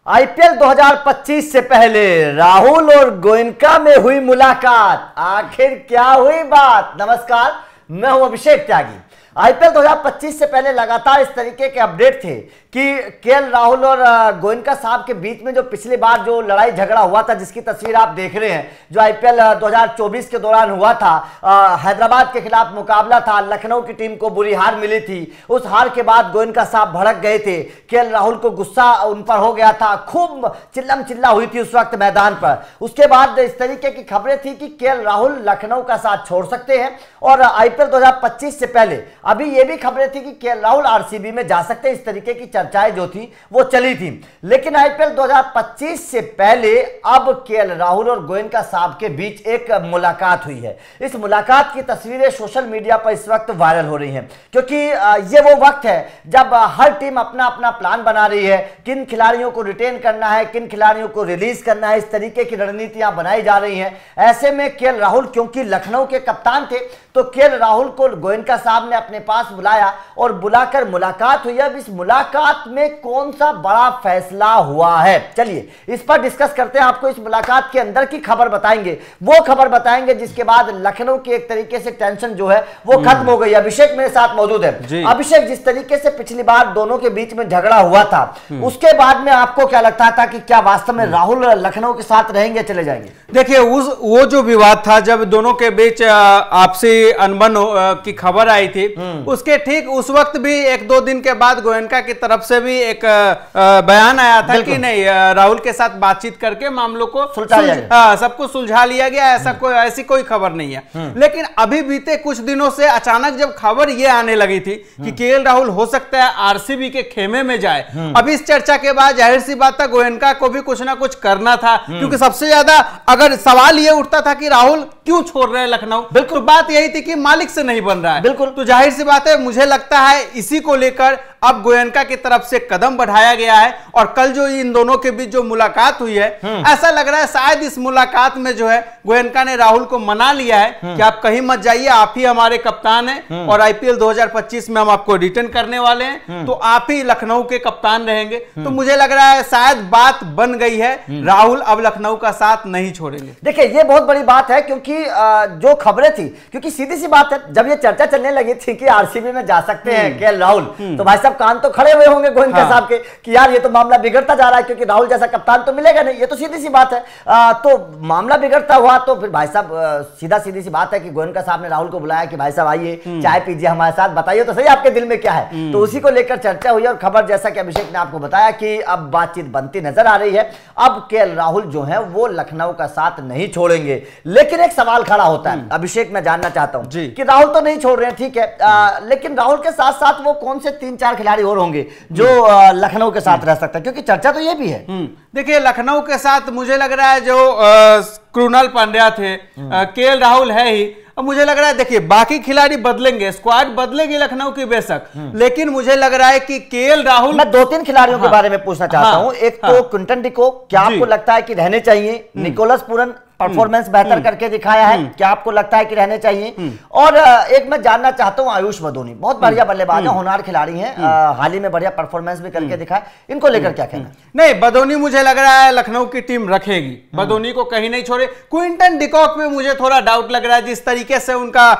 IPL 2025 से पहले राहुल और गोयनका में हुई मुलाकात, आखिर क्या हुई बात। नमस्कार, मैं हूं अभिषेक त्यागी। आईपीएल 2025 से पहले लगातार इस तरीके के अपडेट थे कि केएल राहुल और गोयनका साहब के बीच में जो पिछली बार जो लड़ाई झगड़ा हुआ था, जिसकी तस्वीर आप देख रहे हैं, जो आईपीएल 2024 के दौरान हुआ था, हैदराबाद के खिलाफ मुकाबला था, लखनऊ की टीम को बुरी हार मिली थी। उस हार के बाद गोयनका साहब भड़क गए थे, केएल राहुल को गुस्सा उन पर हो गया था, खूब चिल्लम चिल्ला हुई थी उस वक्त मैदान पर। उसके बाद इस तरीके की खबरें थी कि केएल राहुल लखनऊ का साथ छोड़ सकते हैं और आईपीएल 2025 से पहले अभी ये भी खबरें थी कि केएल राहुल आरसीबी में जा सकते हैं। इस तरीके की चर्चाएं जो थी वो चली थी, लेकिन आईपीएल 2025 से पहले अब केएल राहुल और गोयनका साहब के बीच एक मुलाकात हुई है। इस मुलाकात की तस्वीरें सोशल मीडिया पर इस वक्त वायरल हो रही हैं, क्योंकि ये वो वक्त है जब हर टीम अपना अपना प्लान बना रही है, किन खिलाड़ियों को रिटेन करना है, किन खिलाड़ियों को रिलीज करना है, इस तरीके की रणनीतियां बनाई जा रही हैं। ऐसे में केएल राहुल क्योंकि लखनऊ के कप्तान थे, तो केएल राहुल को गोयनका साहब ने अपने पास बुलाया और बुलाकर मुलाकात हुई। अब इस मुलाकात में कौन सा बड़ा फैसला हुआ है, चलिए इस पर डिस्कस करते हैं। आपको इस मुलाकात के अंदर की खबर बताएंगे, वो खबर बताएंगे जिसके बाद लखनऊ की एक तरीके से टेंशन जो है वो खत्म हो गई। अभिषेक मेरे साथ मौजूद है। अभिषेक, जिस तरीके से पिछली बार दोनों के बीच में झगड़ा हुआ था, उसके बाद में आपको क्या लगता था कि क्या वास्तव में राहुल लखनऊ के साथ रहेंगे, चले जाएंगे? देखिए, वो जो विवाद था, जब दोनों के बीच आपसी अनबन की खबर आई थी, उसके ठीक उस वक्त भी एक दो दिन के बाद गोयनका की तरफ से भी एक बयान आया था कि नहीं, राहुल के साथ बातचीत करके मामलों को सबको सुलझा लिया गया, ऐसी कोई खबर नहीं है। लेकिन अभी बीते कुछ दिनों से अचानक जब खबर ये आने लगी थी कि केएल राहुल हो सकता है आरसीबी के खेमे में जाए, अभी इस चर्चा के बाद जाहिर सी बात था गोयनका को भी कुछ ना कुछ करना था, क्योंकि सबसे ज्यादा अगर सवाल ये उठता था कि राहुल क्यों छोड़ रहे हैं लखनऊ, बिल्कुल बात यही थी कि मालिक से नहीं बन रहा है। बिल्कुल, तो जाहिर सी बात है, मुझे लगता है इसी को लेकर अब गोयनका की तरफ से कदम बढ़ाया गया है। और कल जो इन दोनों के बीच जो मुलाकात हुई है, ऐसा लग रहा है शायद इस मुलाकात में जो है गोयनका ने राहुल को मना लिया है कि आप कहीं मत जाइए, आप ही हमारे कप्तान हैं और आईपीएल 2025 में हम आपको रिटर्न करने वाले हैं, तो आप ही लखनऊ के कप्तान रहेंगे। तो मुझे लग रहा है शायद बात बन गई है, राहुल अब लखनऊ का साथ नहीं छोड़ेंगे। देखिए, ये बहुत बड़ी बात है, क्योंकि जो खबरें थी, क्योंकि सीधी सी बात है, जब ये चर्चा चलने लगी थी कि आरसीबी में जा सकते हैं केएल राहुल, तो भाई साहब कान तो खड़े हुए होंगे गोयनका साहब के कि यार ये तो मामला बिगड़ता जा रहा है, क्योंकि राहुल जैसा कप्तान तो मिलेगा नहीं, ये तो सीधी सी बात है। तो मामला बिगड़ता हुआ तो फिर भाई साहब सीधी सी बात है कि गोयनका साहब ने राहुल को बुलाया कि भाई साहब आइए, चाय पीजिए हमारे साथ, बताइए तो सही आपके दिल में क्या है। तो उसी को लेकर चर्चा हुई और खबर, जैसा कि अभिषेक ने आपको बताया, कि अब बातचीत बनती नजर आ रही है। अब केएल राहुल जो है वो लखनऊ का साथ नहीं छोड़ेंगे, लेकिन एक सवाल खड़ा होता है अभिषेक, मैं जानना चाहता हूं कि राहुल तो नहीं छोड़ रहे हैं, ठीक है, लेकिन राहुल के साथ साथ वो कौन से 3-4 खिलाड़ी और होंगे जो लखनऊ के साथ रह सकते हैं, क्योंकि चर्चा तो ये भी है। देखिए, लखनऊ के साथ मुझे लग रहा है जो कृणाल पांड्या थे, केएल राहुल है ही। अब मुझे लग रहा है, देखिए बाकी खिलाड़ी बदलेंगे, स्क्वाड बदलेगी लखनऊ की बेशक, लेकिन मुझे लग रहा है कि केएल राहुल, मैं 2-3 खिलाड़ियों के बारे में पूछना चाहता हूं। एक तो क्विंटन डिकॉक, क्या आपको लगता है कि रहने चाहिए? निकोलस पूरन परफॉर्मेंस बेहतर करके दिखाया है, क्या आपको लगता है कि रहने चाहिए? और एक मैं जानना चाहता हूं आयुष बदोनी, बहुत बढ़िया बल्लेबाज है, होनहार खिलाड़ी हैं, हाल ही में बढ़िया परफॉर्मेंस भी करके दिखाया, इनको लेकर क्या कहना? नहीं, बदोनी मुझे लग रहा है लखनऊ की टीम रखेगी, बदोनी को कहीं नहीं छोड़े। क्विंटन डिकॉक में मुझे थोड़ा डाउट लग रहा है, जिस तरीके से उनका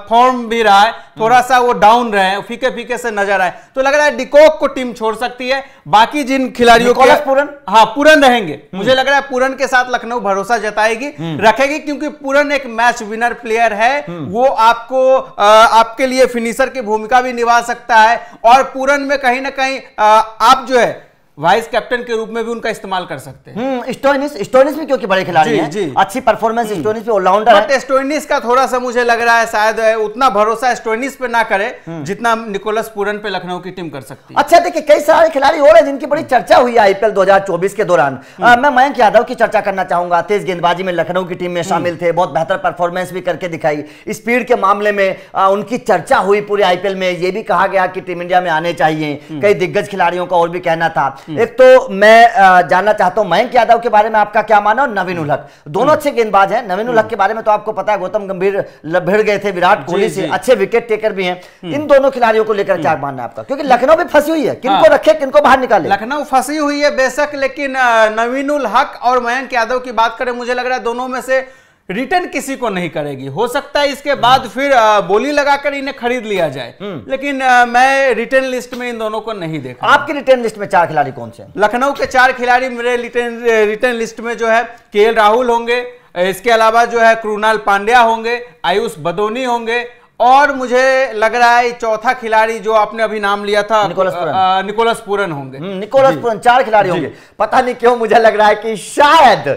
फॉर्म भी रहा है, थोड़ा सा वो डाउन रहे, फीके फीके से नजर आए, तो लग रहा है डिकॉक को टीम छोड़ सकती है। बाकी जिन खिलाड़ियों के, पूरन रहेंगे, मुझे लग रहा है पूरन के साथ लखनऊ भरोसा जताएगी, रखेगी, क्योंकि पूरन एक मैच विनर प्लेयर है, वो आपको आपके लिए फिनिशर की भूमिका भी निभा सकता है। और पूरन में कहीं ना कहीं आप जो है वाइस कैप्टन के रूप में भी उनका इस्तेमाल कर सकते हैं। स्टोइनिस भी क्योंकि बड़े खिलाड़ी हैं, अच्छी परफॉर्मेंस स्टोइनिस पे ऑलराउंडर है। बट स्टोइनिस का थोड़ा सा मुझे लग रहा है शायद उतना भरोसा स्टोइनिस पे ना करे जितना निकोलस पूरन पे लखनऊ की टीम कर सकती है। अच्छा, देखिए कई सारे खिलाड़ी और हैं जिनकी बड़ी चर्चा हुई है आईपीएल 2024 के दौरान। मैं मयंक यादव की चर्चा करना चाहूंगा, तेज गेंदबाजी में लखनऊ की टीम में शामिल थे, बहुत बेहतर परफॉर्मेंस भी करके दिखाई, स्पीड के मामले में उनकी चर्चा हुई पूरे आईपीएल में, यह भी कहा गया कि टीम इंडिया में आने चाहिए, कई दिग्गज खिलाड़ियों का और भी कहना था। एक तो मैं जानना चाहता हूं मयंक यादव के बारे में आपका क्या माना और नवीन उल हक, दोनों अच्छे गेंदबाज हैं। नवीन उल हक के बारे में तो आपको पता है गौतम गंभीर भिड़ गए थे विराट कोहली से, अच्छे विकेट टेकर भी हैं। इन दोनों खिलाड़ियों को लेकर क्या मानना है आपका, क्योंकि लखनऊ भी फंसी हुई है, किनको रखे किनको बाहर निकाले? लखनऊ फंसी हुई है बेशक, लेकिन नवीन उल हक और मयंक यादव की बात करें, मुझे लग रहा है दोनों में से रिटर्न किसी को नहीं करेगी। हो सकता है इसके बाद फिर बोली लगाकर इन्हें खरीद लिया जाए, लेकिन मैं रिटर्न लिस्ट में इन दोनों को नहीं देखा। आपकी रिटर्न लिस्ट में 4 खिलाड़ी कौन से हैं? लखनऊ के 4 खिलाड़ी मेरे रिटर्न लिस्ट में जो है केएल राहुल होंगे, इसके अलावा जो है कृणाल पांड्या होंगे, आयुष बदोनी होंगे, और मुझे लग रहा है चौथा खिलाड़ी जो आपने अभी नाम लिया था निकोलस पूरन होंगे। निकोलस पूरन 4 खिलाड़ी होंगे। पता नहीं क्यों मुझे लग रहा है कि शायद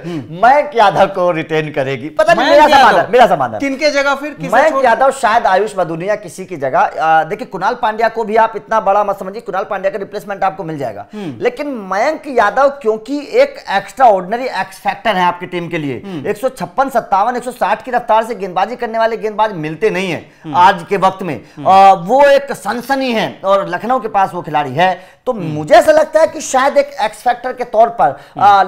मयंक यादव को रिटेन करेगी, पता नहीं, मेरा समान है। किनके जगह फिर मयंक यादव, शायद आयुष बदुनिया किसी की जगह। देखिए कुणाल पांड्या को भी आप इतना बड़ा मत समझिए, कुणाल पांड्या का रिप्लेसमेंट आपको मिल जाएगा, लेकिन मयंक यादव क्योंकि एक एक्स्ट्रा ऑर्डिनरी एक्स फैक्टर है आपकी टीम के लिए। 156, 57, 160 की रफ्तार से गेंदबाजी करने वाले गेंदबाज मिलते नहीं है आज के वक्त में। वो एक सनसनी है और लखनऊ के पास वो खिलाड़ी है, तो मुझे ऐसा लगता है कि शायद एक एक्स फैक्टर के तौर पर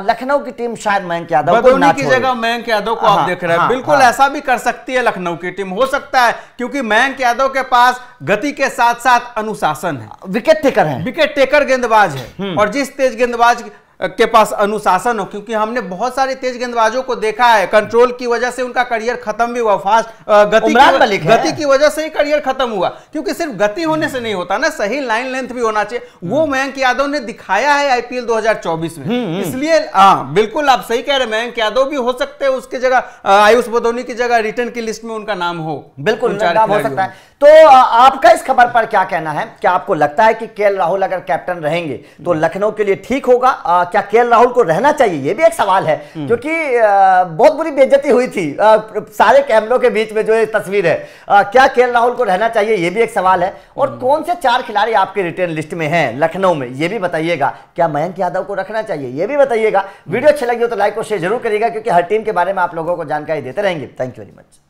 लखनऊ की टीम शायद मयंक यादव को ना की जगह मयंक यादव को आप देख रहे हैं। बिल्कुल ऐसा भी कर सकती है लखनऊ की टीम, हो सकता है, क्योंकि मयंक यादव के पास गति के साथ साथ अनुशासन है, विकेट टेकर है, विकेट टेकर गेंदबाज है, और जिस तेज गेंदबाज के पास अनुशासन हो, क्योंकि हमने बहुत सारे तेज गेंदबाजों को देखा है कंट्रोल की वजह से उनका करियर खत्म भी हुआ, फास्ट गति की वजह से ही करियर खत्म हुआ, क्योंकि सिर्फ गति होने से नहीं होता ना, सही लाइन लेंथ भी होना चाहिए। वो मयंक यादव ने दिखाया है आईपीएल 2024 में, इसलिए बिल्कुल आप सही कह रहे हैं, मयंक यादव भी हो सकते हैं उसकी जगह, आयुष बदोनी की जगह रिटर्न की लिस्ट में उनका नाम हो, बिल्कुल नाम हो सकता है। तो आपका इस खबर पर क्या कहना है? क्या आपको लगता है कि केएल राहुल अगर कैप्टन रहेंगे तो लखनऊ के लिए ठीक होगा? क्या केएल राहुल को रहना चाहिए? ये भी एक सवाल है, क्योंकि बहुत बुरी बेइज्जती हुई थी सारे कैमरों के बीच में जो ये तस्वीर है। क्या केएल राहुल को रहना चाहिए? ये भी एक सवाल है। और कौन से 4 खिलाड़ी आपके रिटर्न लिस्ट में हैं लखनऊ में, ये भी बताइएगा। क्या मयंक यादव को रखना चाहिए? ये भी बताइएगा। वीडियो अच्छी लगी हो तो लाइक और शेयर जरूर करिएगा, क्योंकि हर टीम के बारे में आप लोगों को जानकारी देते रहेंगे। Thank you very much.